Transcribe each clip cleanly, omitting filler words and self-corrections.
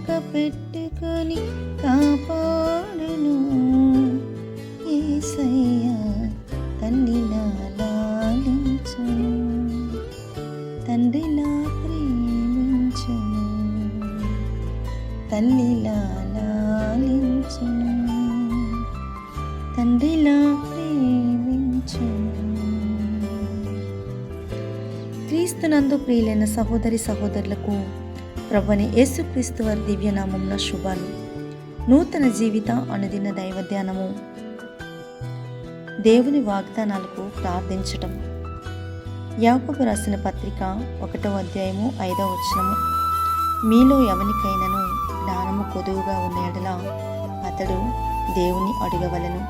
పెట్టుకొని కాపాడును. యేసయ్య తల్లిలా లాలించును, తండ్రిలా ప్రేమించును, తల్లిలా లాలించును, తండ్రిలా ప్రేమించును. క్రీస్తునందు ప్రియులైన సహోదరి సహోదరులకు ప్రభువైన యేసుక్రీస్తు వారి దివ్యనామమున శుభాలు. నూతన జీవిత అనుదిన దైవ ధ్యానము. దేవుని వాగ్దానాలకు ప్రార్థించటం. యాకోబు రాసిన పత్రిక 1వ అధ్యాయము 5వ వచనము. మీలో ఎవనికైనను జ్ఞానము కొదువుగా ఉన్న యెడల అతడు దేవుని అడగవలెను,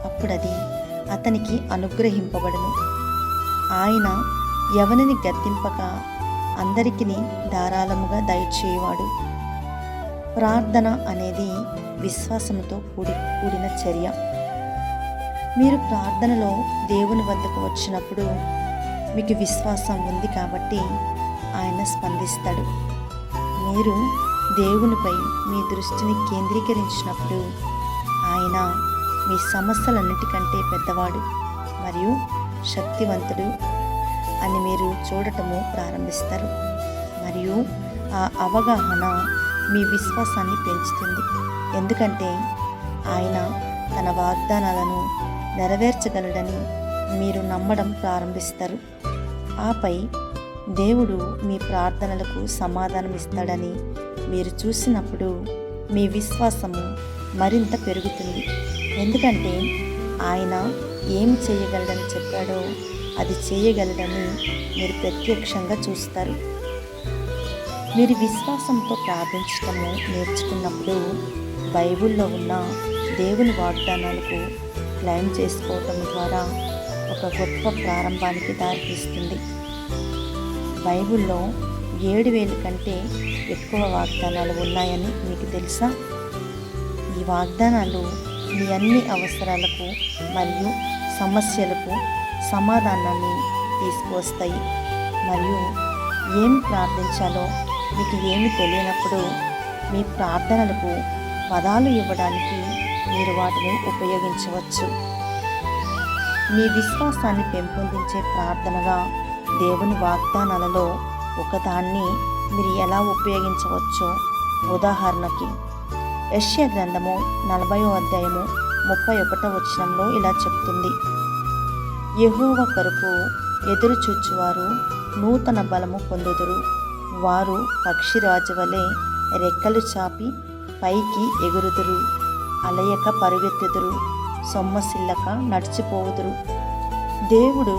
అప్పుడది అతనికి అనుగ్రహింపబడును. ఆయన ఎవనిని గద్దింపక అందరికీ ధారాళముగా దయచేయవాడు. ప్రార్థన అనేది విశ్వాసంతో కూడిన చర్య. మీరు ప్రార్థనలో దేవుని వద్దకు వచ్చినప్పుడు మీకు విశ్వాసం ఉంది కాబట్టి ఆయన స్పందిస్తాడు. మీరు దేవునిపై మీ దృష్టిని కేంద్రీకరించినప్పుడు ఆయన మీ సమస్యలన్నిటికంటే పెద్దవాడు మరియు శక్తివంతుడు అని మీరు చూడటము ప్రారంభిస్తారు. మరియు ఆ అవగాహన మీ విశ్వాసాన్ని పెంచుతుంది. ఎందుకంటే ఆయన తన వాగ్దానాలను నెరవేర్చగలడని మీరు నమ్మడం ప్రారంభిస్తారు. ఆపై దేవుడు మీ ప్రార్థనలకు సమాధానం ఇస్తాడని మీరు చూసినప్పుడు మీ విశ్వాసము మరింత పెరుగుతుంది. ఎందుకంటే ఆయన ఏమి చేయగలడని చెప్పాడో అది చేయగలడని మీరు ప్రత్యక్షంగా చూస్తారు. మీరు విశ్వాసంతో ప్రార్థించటము నేర్చుకున్నప్పుడు బైబిల్లో ఉన్న దేవుని వాగ్దానాలకు క్లెయిమ్ చేసుకోవటం ద్వారా ఒక గొప్ప ప్రారంభానికి దారితీస్తుంది. బైబిల్లో 7,000 కంటే ఎక్కువ వాగ్దానాలు ఉన్నాయని మీకు తెలుసా? ఈ వాగ్దానాలు మీ అన్ని అవసరాలకు మరియు సమస్యలకు సమాధానాన్ని తీసుకువస్తాయి. మరియు ఏమి ప్రార్థించాలో మీకు ఏమి తెలియనప్పుడు మీ ప్రార్థనలకు పదాలు ఇవ్వడానికి మీరు వాటిని ఉపయోగించవచ్చు. మీ విశ్వాసాన్ని పెంపొందించే ప్రార్థనగా దేవుని వాగ్దానాలలో ఒకదాన్ని మీరు ఎలా ఉపయోగించవచ్చో ఉదాహరణకి యెషయా గ్రంథము 40వ అధ్యాయము 31వ వచనంలో ఇలా చెప్తుంది: యెహోవా కొరకు ఎదురు చూచువారు నూతన బలము పొందుదురు. వారు పక్షిరాజు వలె రెక్కలు చాపి పైకి ఎగురుదురు. అలయక పరుగెత్తుదురు, సొమ్మసిల్లక నడిచిపోవుదురు. దేవుడు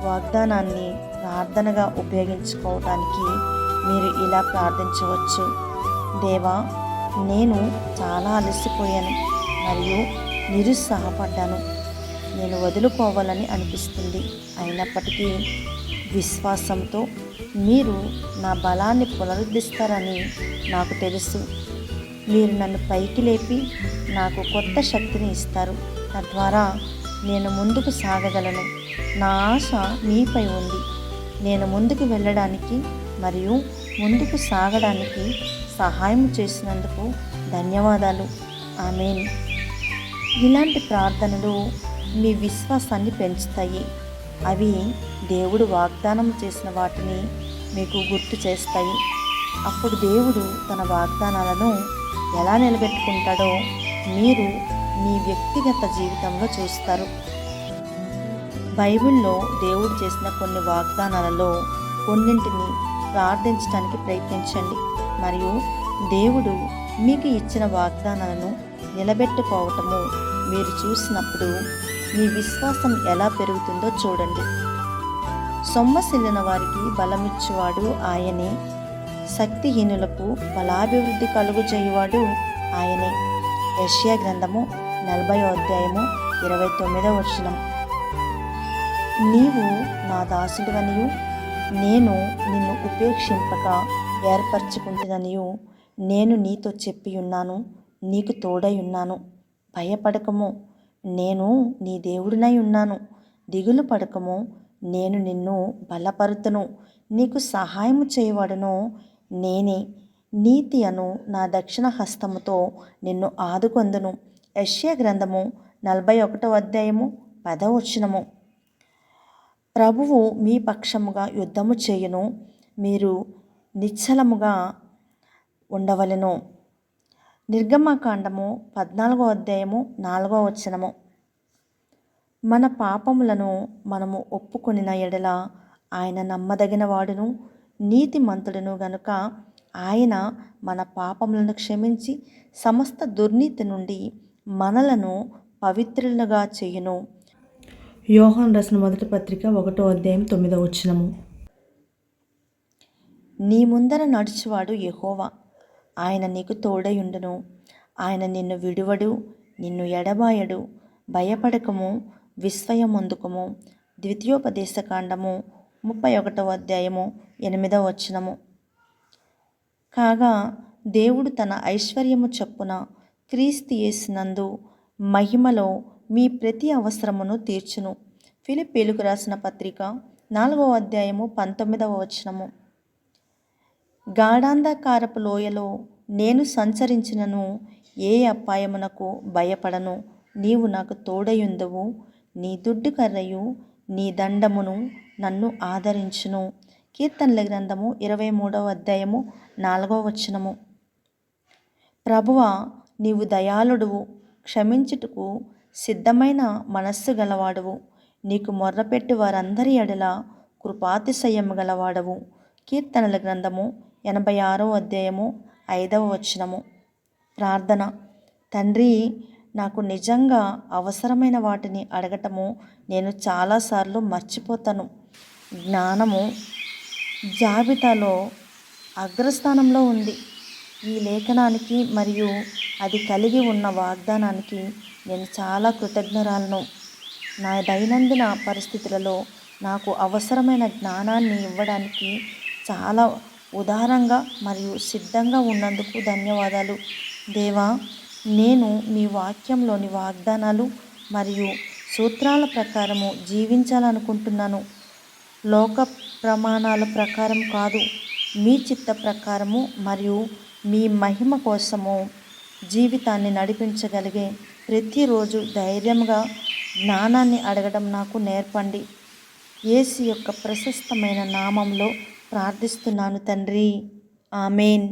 వాగ్దానాన్ని ప్రార్థనగా ఉపయోగించుకోవటానికి మీరు ఇలా ప్రార్థించవచ్చు: దేవా, నేను చాలా అలసిపోయాను మరియు నిరుత్సాహపడ్డాను. నేను వదులుకోవాలని అనిపిస్తుంది. అయినప్పటికీ విశ్వాసంతో మీరు నా బలాన్ని పునరుద్ధరిస్తారని నాకు తెలుసు. మీరు నన్ను పైకి లేపి నాకు కొత్త శక్తిని ఇస్తారు. తద్వారా నేను ముందుకు సాగగలను. నా ఆశ మీపై ఉంది. నేను ముందుకు వెళ్ళడానికి మరియు ముందుకు సాగడానికి సహాయం చేసినందుకు ధన్యవాదాలు. ఆమేన్. ఇలాంటి ప్రార్థనలు మీ విశ్వాసాన్ని పెంచుతాయి. అవి దేవుడు వాగ్దానం చేసిన వాటిని మీకు గుర్తు చేస్తాయి. అప్పుడు దేవుడు తన వాగ్దానాలను ఎలా నిలబెట్టుకుంటాడో మీరు మీ వ్యక్తిగత జీవితంలో చూస్తారు. బైబిల్లో దేవుడు చేసిన కొన్ని వాగ్దానాలలో కొన్నింటిని ప్రార్థించడానికి ప్రయత్నించండి. మరియు దేవుడు మీకు ఇచ్చిన వాగ్దానాలను నిలబెట్టుకోవటము మీరు చూసినప్పుడు మీ విశ్వాసం ఎలా పెరుగుతుందో చూడండి. సొమ్మసిల్లిన వారికి బలమిచ్చువాడు ఆయనే. శక్తిహీనులకు బలాభివృద్ధి కలుగు చేయువాడు ఆయనే. యెషయా గ్రంథము 40వ అధ్యాయము 29వ వచనం. నీవు నా దాసుడివనియు నేను నిన్ను ఉపేక్షింపక ఏర్పరచుకుంటుననియు నేను నీతో చెప్పియున్నాను. నీకు తోడై ఉన్నాను. భయపడకము, నేను నీ దేవుడినై ఉన్నాను. దిగులు పడకము, నేను నిన్ను బలపరుతును. నీకు సహాయము చేయవాడును నేనే. నీతి అను నా దక్షిణ హస్తముతో నిన్ను ఆదుకొందును. యెషయా గ్రంథము 41వ అధ్యాయము 10వ వచనము. ప్రభువు మీ పక్షముగా యుద్ధము చేయును, మీరు నిశ్చలముగా ఉండవలెను. నిర్గమకాండము 14వ అధ్యాయము 4వ వచనము. మన పాపములను మనము ఒప్పుకొనిన ఎడల ఆయన నమ్మదగిన వాడును నీతిమంతుడును గనుక ఆయన మన పాపములను క్షమించి సమస్త దుర్నీతి నుండి మనలను పవిత్రులుగా చేయును. యోహాను రాసిన మొదటి పత్రిక 1వ అధ్యాయం 9వ వచనము. నీ ముందర నడుచువాడు యెహోవా, ఆయన నీకు తోడయుండును. ఆయన నిన్ను విడువడు, నిన్ను ఎడబాయడు. భయపడకము, విస్మయమొందుకము. ద్వితీయోపదేశకాండము 31వ అధ్యాయము 8వ వచనము. కాగా దేవుడు తన ఐశ్వర్యము చొప్పున క్రీస్తు యేసునందు మహిమలో మీ ప్రతి అవసరమును తీర్చును. ఫిలిప్పీయులకు రాసిన పత్రిక 4వ అధ్యాయము 19వ వచనము. గాఢాంధకారపు లోయలో నేను సంచరించినను ఏ అపాయమునకు భయపడను. నీవు నాకు తోడయుందువు. నీ దుడ్డు కర్రయు నీ దండమును నన్ను ఆదరించును. కీర్తనల గ్రంథము 23వ అధ్యాయము 4వ వచనము. ప్రభువా, నీవు దయాళుడువు, క్షమించుటకు సిద్ధమైన మనస్సు గలవాడువు. నీకు మొర్రపెట్టి వారందరి ఎడల కృపాతిశయము గలవాడవు. కీర్తనల గ్రంథము 86వ అధ్యాయము 5వ వచనము. ప్రార్థన. తండ్రి, నాకు నిజంగా అవసరమైన వాటిని అడగటము నేను చాలాసార్లు మర్చిపోతాను. జ్ఞానము జాబితాలో అగ్రస్థానంలో ఉంది. ఈ లేఖనానికి మరియు అది కలిగి ఉన్న వాగ్దానానికి నేను చాలా కృతజ్ఞరాలను. నా దైనందిన పరిస్థితులలో నాకు అవసరమైన జ్ఞానాన్ని ఇవ్వడానికి చాలా ఉదారంగా మరియు సిద్ధంగా ఉన్నందుకు ధన్యవాదాలు. దేవా, నేను మీ వాక్యంలోని వాగ్దానాలు మరియు సూత్రాల ప్రకారము జీవించాలనుకుంటున్నాను. లోక ప్రమాణాల ప్రకారం కాదు, మీ చిత్త ప్రకారము మరియు మీ మహిమ కోసము జీవితాన్ని నడిపించగలిగే ప్రతిరోజు ధైర్యంగా జ్ఞానాన్ని అడగడం నాకు నేర్పండి. యేసు యొక్క ప్రశస్తమైన నామంలో ప్రార్థిస్తున్నాను తండ్రి. ఆమేన్.